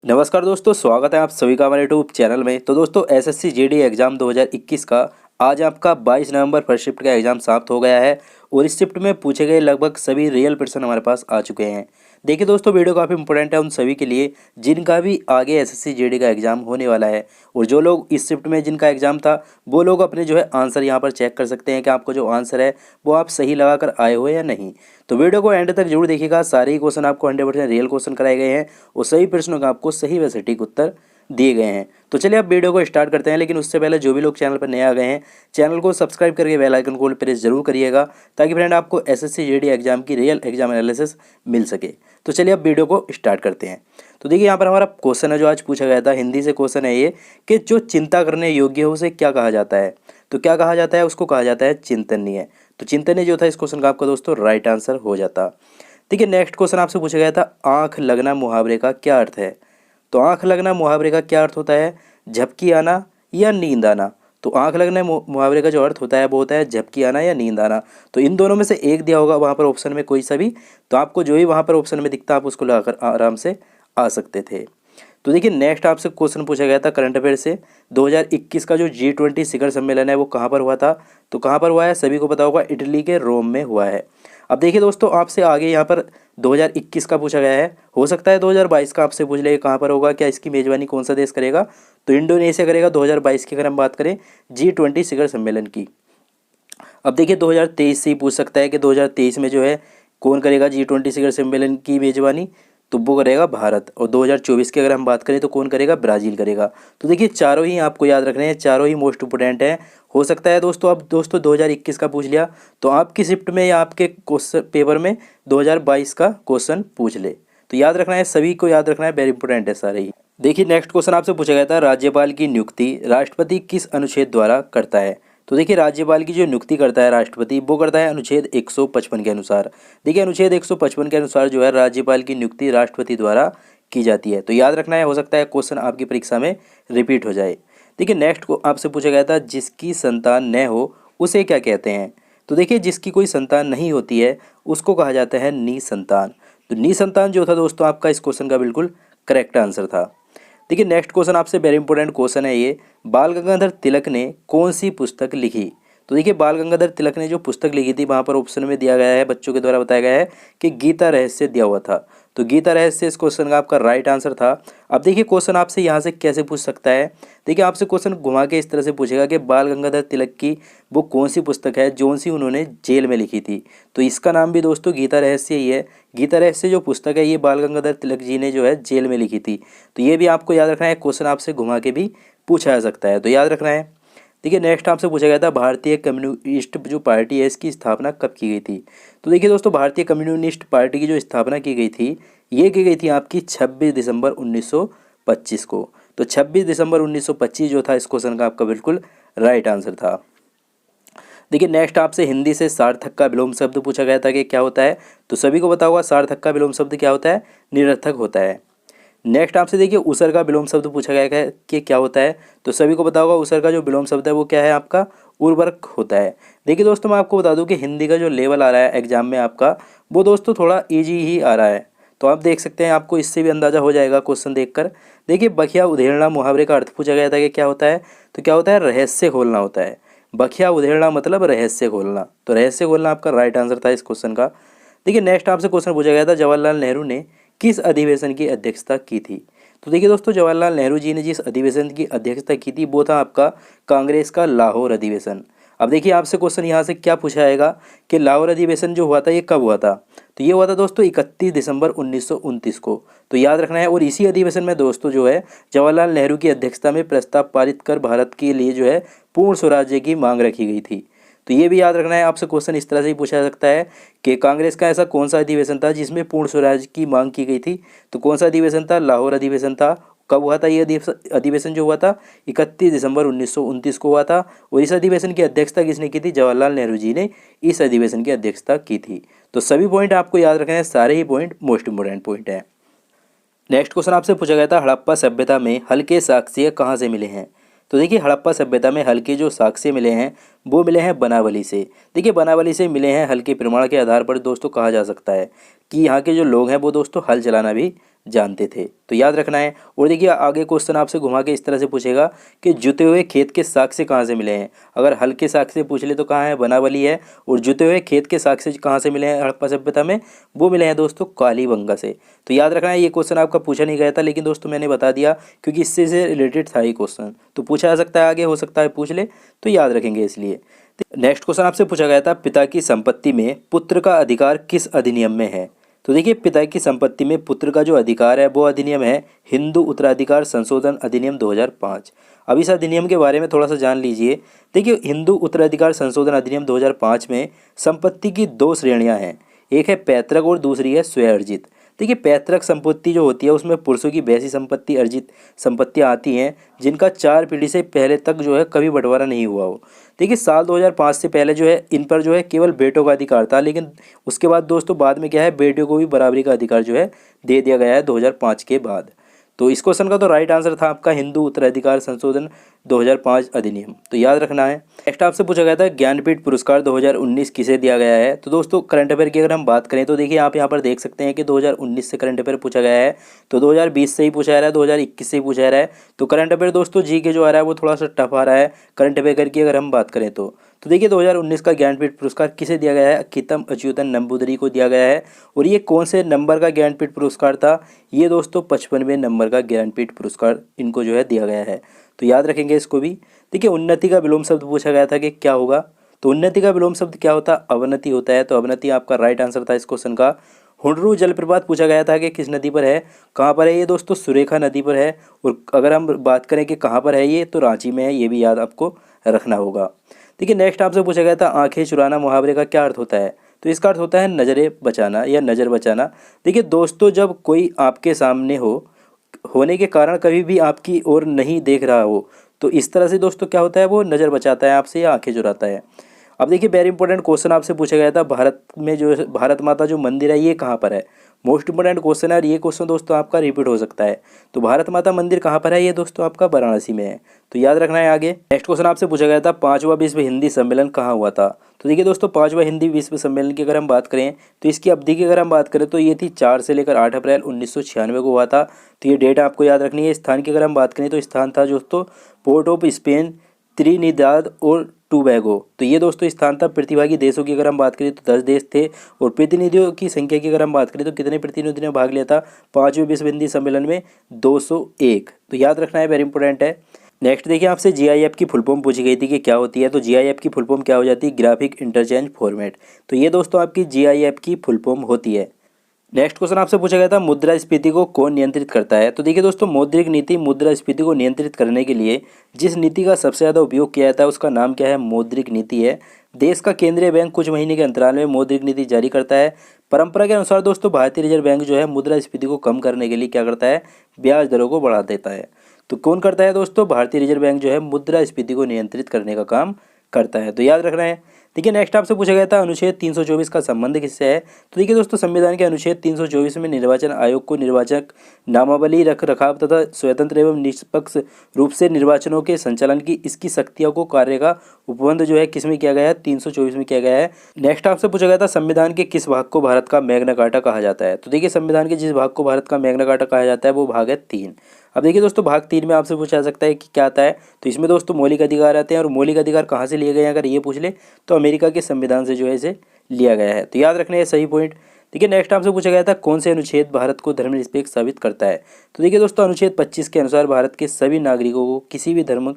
नमस्कार दोस्तों, स्वागत है आप सभी का हमारे यूट्यूब चैनल में। तो दोस्तों एसएससी जीडी एग्ज़ाम 2021 का आज आपका 22 नवंबर फर्स्ट शिफ्ट का एग्ज़ाम समाप्त हो गया है और इस शिफ्ट में पूछे गए लगभग सभी रियल प्रश्न हमारे पास आ चुके हैं। देखिए दोस्तों, वीडियो काफ़ी इंपॉर्टेंट है उन सभी के लिए जिनका भी आगे एसएससी जीडी का एग्ज़ाम होने वाला है। और जो लोग इस शिफ्ट में जिनका एग्ज़ाम था वो लोग अपने जो है आंसर यहाँ पर चेक कर सकते हैं कि आपको जो आंसर है वो आप सही लगा कर आए हो या नहीं। तो वीडियो को एंड तक जरूर देखिएगा। सारे ही क्वेश्चन आपको 100% रियल क्वेश्चन कराए गए हैं और सभी प्रश्नों का आपको सही व सटीक उत्तर दिए गए हैं। तो चलिए अब वीडियो को स्टार्ट करते हैं, लेकिन उससे पहले जो भी लोग चैनल पर नए आ गए हैं चैनल को सब्सक्राइब करके बेल आइकन को प्रेस जरूर करिएगा ताकि फ्रेंड आपको एसएससी जीडी एग्जाम की रियल एग्जाम एनालिसिस मिल सके। तो चलिए अब वीडियो को स्टार्ट करते हैं। तो देखिए यहाँ पर हमारा क्वेश्चन है जो आज पूछा गया था, हिंदी से क्वेश्चन है ये कि जो चिंता करने योग्य हो उसे क्या कहा जाता है। तो क्या कहा जाता है, उसको कहा जाता है चिंतनीय। तो चिंतनीय जो था इस क्वेश्चन का आपका दोस्तों राइट आंसर हो जाता। देखिए नेक्स्ट क्वेश्चन आपसे पूछा गया था, आंख लगना मुहावरे का क्या अर्थ है। तो आंख लगना मुहावरे का क्या अर्थ होता है, झपकी आना या नींद आना। तो आंख लगने मुहावरे का जो अर्थ होता है वो होता है झपकी आना या नींद आना। तो इन दोनों में से एक दिया होगा वहाँ पर ऑप्शन में कोई सा भी, तो आपको जो ही वहाँ पर ऑप्शन में दिखता आप उसको लगाकर आराम से आ सकते थे। तो देखिए नेक्स्ट आपसे क्वेश्चन पूछा गया था करंट अफेयर से, 2021 का जो G20 शिखर सम्मेलन है वो कहाँ पर हुआ था। तो कहाँ पर हुआ है, सभी को पता होगा, इटली के रोम में हुआ है। अब देखिए दोस्तों आपसे आगे यहाँ पर 2021 का पूछा गया है, हो सकता है 2022 का आपसे पूछ ले कहाँ पर होगा, क्या इसकी मेजबानी कौन सा देश करेगा। तो इंडोनेशिया करेगा 2022 की अगर हम बात करें G20 शिखर सम्मेलन की। अब देखिए 2023 से ही पूछ सकता है कि 2023 में जो है कौन करेगा G20 शिखर सम्मेलन की मेजबानी। तो वो करेगा भारत। और 2024 की अगर हम बात करें तो कौन करेगा, ब्राज़ील करेगा। तो देखिए चारों ही आपको याद रखने हैं, चारों ही मोस्ट इंपोर्टेंट हैं। हो सकता है दोस्तों अब दोस्तों 2021 का पूछ लिया तो आपकी शिफ्ट में या आपके क्वेश्चन पेपर में 2022 का क्वेश्चन पूछ ले। तो याद रखना है, सभी को याद रखना है, वेरी इंपॉर्टेंट है सारे ही। देखिए नेक्स्ट क्वेश्चन आपसे पूछा गया था, राज्यपाल की नियुक्ति राष्ट्रपति किस अनुच्छेद द्वारा करता है। तो देखिए राज्यपाल की जो नियुक्ति करता है राष्ट्रपति वो करता है अनुच्छेद 155 के अनुसार। देखिए अनुच्छेद 155 के अनुसार जो है राज्यपाल की नियुक्ति राष्ट्रपति द्वारा की जाती है। तो याद रखना है, हो सकता है क्वेश्चन आपकी परीक्षा में रिपीट हो जाए। देखिए नेक्स्ट को आपसे पूछा गया था, जिसकी संतान न हो उसे क्या कहते हैं। तो देखिए जिसकी कोई संतान नहीं होती है उसको कहा जाता है निसंतान। तो निसंतान जो था दोस्तों आपका इस क्वेश्चन का बिल्कुल करेक्ट आंसर था। देखिए नेक्स्ट क्वेश्चन आपसे वेरी इंपॉर्टेंट क्वेश्चन है ये, बाल गंगाधर तिलक ने कौन सी पुस्तक लिखी। तो देखिए बाल गंगाधर तिलक ने जो पुस्तक लिखी थी वहाँ पर ऑप्शन में दिया गया है, बच्चों के द्वारा बताया गया है कि गीता रहस्य दिया हुआ था। तो गीता रहस्य इस क्वेश्चन का आपका राइट आंसर था। अब देखिए क्वेश्चन आपसे यहाँ से कैसे पूछ सकता है, देखिए आपसे क्वेश्चन घुमा के इस तरह से पूछेगा कि बाल गंगाधर तिलक की वो कौन सी पुस्तक है जो सी उन्होंने जेल में लिखी थी। तो इसका नाम भी दोस्तों गीता रहस्य ही है। गीता रहस्य जो पुस्तक है ये बाल गंगाधर तिलक जी ने जो है जेल में लिखी थी। तो ये भी आपको याद रखना है, क्वेश्चन आपसे घुमा के भी पूछा जा सकता है, तो याद रखना है। देखिए नेक्स्ट आपसे पूछा गया था, भारतीय कम्युनिस्ट जो पार्टी है इसकी स्थापना कब की गई थी। तो देखिए दोस्तों भारतीय कम्युनिस्ट पार्टी की जो स्थापना की गई थी ये की गई थी आपकी 26 दिसंबर 1925 को। तो 26 दिसंबर 1925 जो था इस क्वेश्चन का आपका बिल्कुल राइट आंसर था। देखिए नेक्स्ट आपसे हिंदी से सार्थक का विलोम शब्द पूछा गया था कि क्या होता है। तो सभी को पता होगा सार्थक का विलोम शब्द क्या होता है, निरर्थक होता है। नेक्स्ट आपसे देखिए उसर का विलोम शब्द पूछा गया है कि क्या होता है। तो सभी को पता होगा उसर का जो विलोम शब्द है वो क्या है, आपका उर्वरक होता है। देखिए दोस्तों मैं आपको बता दूं कि हिंदी का जो लेवल आ रहा है एग्जाम में आपका वो दोस्तों थोड़ा इजी ही आ रहा है। तो आप देख सकते हैं, आपको इससे भी अंदाज़ा हो जाएगा क्वेश्चन देखकर। देखिए बखिया उधेड़ना मुहावरे का अर्थ पूछा गया था कि क्या होता है। तो क्या होता है, रहस्य खोलना होता है। बखिया उधेड़ना मतलब रहस्य खोलना। तो रहस्य खोलना आपका राइट आंसर था इस क्वेश्चन का। देखिए नेक्स्ट आपसे क्वेश्चन पूछा गया था, जवाहरलाल नेहरू ने किस अधिवेशन की अध्यक्षता की थी। तो देखिए दोस्तों जवाहरलाल नेहरू जी ने जिस अधिवेशन की अध्यक्षता की थी वो था आपका कांग्रेस का लाहौर अधिवेशन। अब देखिए आपसे क्वेश्चन यहाँ से क्या पूछा जाएगा कि लाहौर अधिवेशन जो हुआ था ये कब हुआ था। तो ये हुआ था दोस्तों 31 दिसंबर 1929 को। तो याद रखना है। और इसी अधिवेशन में दोस्तों जो है जवाहरलाल नेहरू की अध्यक्षता में प्रस्ताव पारित कर भारत के लिए जो है पूर्ण स्वराज्य की मांग रखी गई थी। तो ये भी याद रखना है, आपसे क्वेश्चन इस तरह से ही पूछा जा सकता है कि कांग्रेस का ऐसा कौन सा अधिवेशन था जिसमें पूर्ण स्वराज की मांग की गई थी। तो कौन सा अधिवेशन था, लाहौर अधिवेशन था। कब हुआ था ये अधिवेशन जो हुआ था, 31 दिसंबर 1929 को हुआ था। और इस अधिवेशन की अध्यक्षता किसने की थी, जवाहरलाल नेहरू जी ने इस अधिवेशन की अध्यक्षता की थी। तो सभी पॉइंट आपको याद रखना है, सारे ही पॉइंट मोस्ट इंपोर्टेंट पॉइंट है। नेक्स्ट क्वेश्चन आपसे पूछा गया था, हड़प्पा सभ्यता में हल के साक्ष्य कहाँ से मिले हैं। तो देखिए हड़प्पा सभ्यता में हल के जो साक्ष्य मिले हैं वो मिले हैं बनावली से। देखिए बनावली से मिले हैं हल के प्रमाण के आधार पर दोस्तों कहा जा सकता है कि यहाँ के जो लोग हैं वो दोस्तों हल चलाना भी जानते थे। तो याद रखना है। और देखिए आगे क्वेश्चन आपसे घुमा के इस तरह से पूछेगा कि जुते हुए खेत के साक्ष्य कहाँ से मिले हैं। अगर हल के साक्ष्य पूछ ले तो कहाँ है, बनावली है। और जुते हुए खेत के साक्ष्य कहाँ से मिले हैं हड़प्पा सभ्यता में, वो मिले हैं दोस्तों कालीबंगा से। तो याद रखना है, ये क्वेश्चन आपका पूछा नहीं गया था, लेकिन दोस्तों मैंने बता दिया क्योंकि इससे से रिलेटेड था ये क्वेश्चन, तो पूछा जा सकता है, आगे हो सकता है पूछ ले, तो याद रखेंगे इसलिए। नेक्स्ट क्वेश्चन आपसे पूछा गया था, पिता की संपत्ति में पुत्र का अधिकार किस अधिनियम में है। तो देखिए पिता की संपत्ति में पुत्र का जो अधिकार है वो अधिनियम है हिंदू उत्तराधिकार संशोधन अधिनियम 2005। अब इस अधिनियम के बारे में थोड़ा सा जान लीजिए। देखिए हिंदू उत्तराधिकार संशोधन अधिनियम 2005 में संपत्ति की दो श्रेणियां हैं, एक है पैतृक और दूसरी है स्वयं अर्जित। देखिए पैतृक संपत्ति जो होती है उसमें पुरुषों की वैसी संपत्ति अर्जित संपत्तियां आती हैं जिनका 4 पीढ़ी से पहले तक जो है कभी बंटवारा नहीं हुआ हो। देखिए साल 2005 से पहले जो है इन पर जो है केवल बेटों का अधिकार था, लेकिन उसके बाद दोस्तों बाद में क्या है, बेटियों को भी बराबरी का अधिकार जो है दे दिया गया है 2005 के बाद। तो इस क्वेश्चन का तो राइट आंसर था आपका हिंदू उत्तराधिकार संशोधन 2005 अधिनियम, तो याद रखना है। नेक्स्ट आपसे पूछा गया था ज्ञानपीठ पुरस्कार 2019 किसे दिया गया है। तो दोस्तों करंट अफेयर की अगर हम बात करें तो देखिए आप यहाँ पर देख सकते हैं कि 2019 से करंट अफेयर पूछा गया है, तो 2020 से ही पूछा जा रहा है, 2021 से ही पूछा जा रहा है। तो करंट अफेयर दोस्तों जी के जो आ रहा है वो थोड़ा सा टफ आ रहा है करंट अफेयर की अगर हम बात करें तो देखिए 2019 का ज्ञानपीठ पुरस्कार किसे दिया गया है, अक्कीतम अच्युतन नंबूदरी को दिया गया है। और ये कौन से नंबर का ज्ञानपीठ पुरस्कार था, ये दोस्तों 55वें नंबर का ज्ञानपीठ पुरस्कार इनको जो है दिया गया है, तो याद रखेंगे इसको भी। देखिए उन्नति का विलोम शब्द पूछा गया था कि क्या होगा, तो उन्नति का विलोम शब्द क्या होता है, अवनति होता है। तो अवनति आपका राइट आंसर था इस क्वेश्चन का। हुंडरू जलप्रपात पूछा गया था कि किस नदी पर है, कहाँ पर है ये दोस्तों, सुरेखा नदी पर है। और अगर हम बात करें कि कहाँ पर है ये, तो रांची में है, ये भी याद आपको रखना होगा। देखिए नेक्स्ट आपसे पूछा गया था आंखें चुराना मुहावरे का क्या अर्थ होता है। तो इसका अर्थ होता है नज़रें बचाना या नज़र बचाना। देखिए दोस्तों जब कोई आपके सामने होने के कारण कभी भी आपकी ओर नहीं देख रहा हो, तो इस तरह से दोस्तों क्या होता है, वो नज़र बचाता है आपसे या आंखें चुराता है। अब देखिए वेरी इंपॉर्टेंट क्वेश्चन आपसे पूछा गया था, भारत में जो भारत माता जो मंदिर है ये कहाँ पर है। मोस्ट इंपॉर्टेंट क्वेश्चन है और ये क्वेश्चन दोस्तों आपका रिपीट हो सकता है। तो भारत माता मंदिर कहाँ पर है, ये दोस्तों आपका वाराणसी में है, तो याद रखना है आगे। नेक्स्ट क्वेश्चन आपसे पूछा गया था 5वां विश्व हिंदी सम्मेलन कहाँ हुआ था। तो देखिए दोस्तों 5वां हिंदी विश्व सम्मेलन की अगर हम बात करें तो इसकी अवधि की अगर हम बात करें तो ये थी 4 से लेकर 8 अप्रैल 1996 को हुआ था। तो ये डेट आपको याद रखनी है। स्थान की अगर हम बात करें तो स्थान था दोस्तों पोर्ट ऑफ स्पेन, त्रिनिदाद और टोबैगो। तो ये दोस्तों स्थान था। प्रतिभागी देशों की अगर हम बात करें तो 10 देश थे। और प्रतिनिधियों की संख्या की अगर हम बात करें तो कितने प्रतिनिधियों ने भाग लिया था 5वें विश्व हिंदी सम्मेलन में, 201। तो याद रखना है, वेरी इंपॉर्टेंट है। नेक्स्ट देखिए आपसे जीआईएफ की फुल फॉर्म पूछी गई थी कि क्या होती है। तो जीआईएफ की फुल फॉर्म क्या हो जाती है, ग्राफिक इंटरचेंज फॉर्मेट। तो ये दोस्तों आपकी जीआईएफ की फुल फॉर्म होती है। नेक्स्ट क्वेश्चन आपसे पूछा गया था मुद्रास्फीति को कौन नियंत्रित करता है। तो देखिए दोस्तों मौद्रिक नीति मुद्रास्फीति को नियंत्रित करने के लिए जिस नीति का सबसे ज़्यादा उपयोग किया जाता है उसका नाम क्या है, मौद्रिक नीति है। देश का केंद्रीय बैंक कुछ महीने के अंतराल में मौद्रिक नीति जारी करता है। परंपरा के अनुसार दोस्तों भारतीय रिजर्व बैंक जो है मुद्रास्फीति को कम करने के लिए क्या करता है, ब्याज दरों को बढ़ा देता है। तो कौन करता है दोस्तों, भारतीय रिजर्व बैंक जो है मुद्रास्फीति को नियंत्रित करने का काम करता है, तो याद रखना है। देखिए नेक्स्ट आपसे पूछा गया था अनुच्छेद 324 का संबंध किससे है। तो देखिए दोस्तों संविधान के अनुच्छेद 324 में निर्वाचन आयोग को निर्वाचक नामावली रख रखाव तथा स्वतंत्र एवं निष्पक्ष रूप से निर्वाचनों के संचालन की इसकी शक्तियों को कार्य का उपबंध जो है किसमें किया गया है, 324 में किया गया है। नेक्स्ट आपसे पूछा गया था संविधान के किस भाग को भारत का मैग्ना कार्टा कहा जाता है। तो देखिए संविधान के जिस भाग को भारत का मैग्ना कार्टा कहा जाता है वो भाग है 3। अब देखिए दोस्तों भाग 3 में आपसे पूछा जा सकता है कि क्या आता है। तो इसमें दोस्तों मौलिक अधिकार आते हैं और मौलिक अधिकार कहाँ से लिए गए हैं अगर ये पूछ ले तो अमेरिका के संविधान से जो है इसे लिया गया है, तो याद रखना है सही पॉइंट। देखिए नेक्स्ट आपसे पूछा गया था कौन से अनुच्छेद भारत को धर्मनिरपेक्ष साबित करता है। तो देखिए दोस्तों अनुच्छेद 25 के अनुसार भारत के सभी नागरिकों को किसी भी धर्म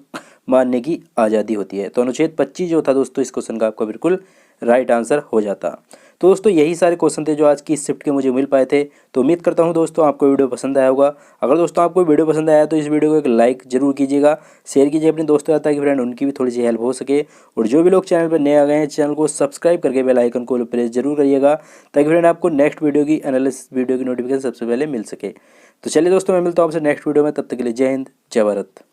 मानने की आज़ादी होती है। तो अनुच्छेद 25 जो था दोस्तों इस क्वेश्चन का आपका बिल्कुल राइट आंसर हो जाता। तो दोस्तों यही सारे क्वेश्चन थे जो आज की इस शिफ्ट के मुझे मिल पाए थे। तो उम्मीद करता हूँ दोस्तों आपको वीडियो पसंद आया होगा। अगर दोस्तों आपको वीडियो पसंद आया तो इस वीडियो को एक लाइक जरूर कीजिएगा, शेयर कीजिए अपने दोस्तों ताकि फ्रेंड उनकी भी थोड़ी सी हेल्प हो सके। और जो भी लोग चैनल पर नए आ गए हैं चैनल को सब्सक्राइब करके बेल आइकन को प्रेस जरूर करिएगा ताकि फ्रेंड आपको नेक्स्ट वीडियो की एनालिसिस वीडियो की नोटिफिकेशन सबसे पहले मिल सके। तो चलिए दोस्तों मैं मिलता हूँ आपसे नेक्स्ट वीडियो में, तब तक के लिए जय हिंद जय भारत।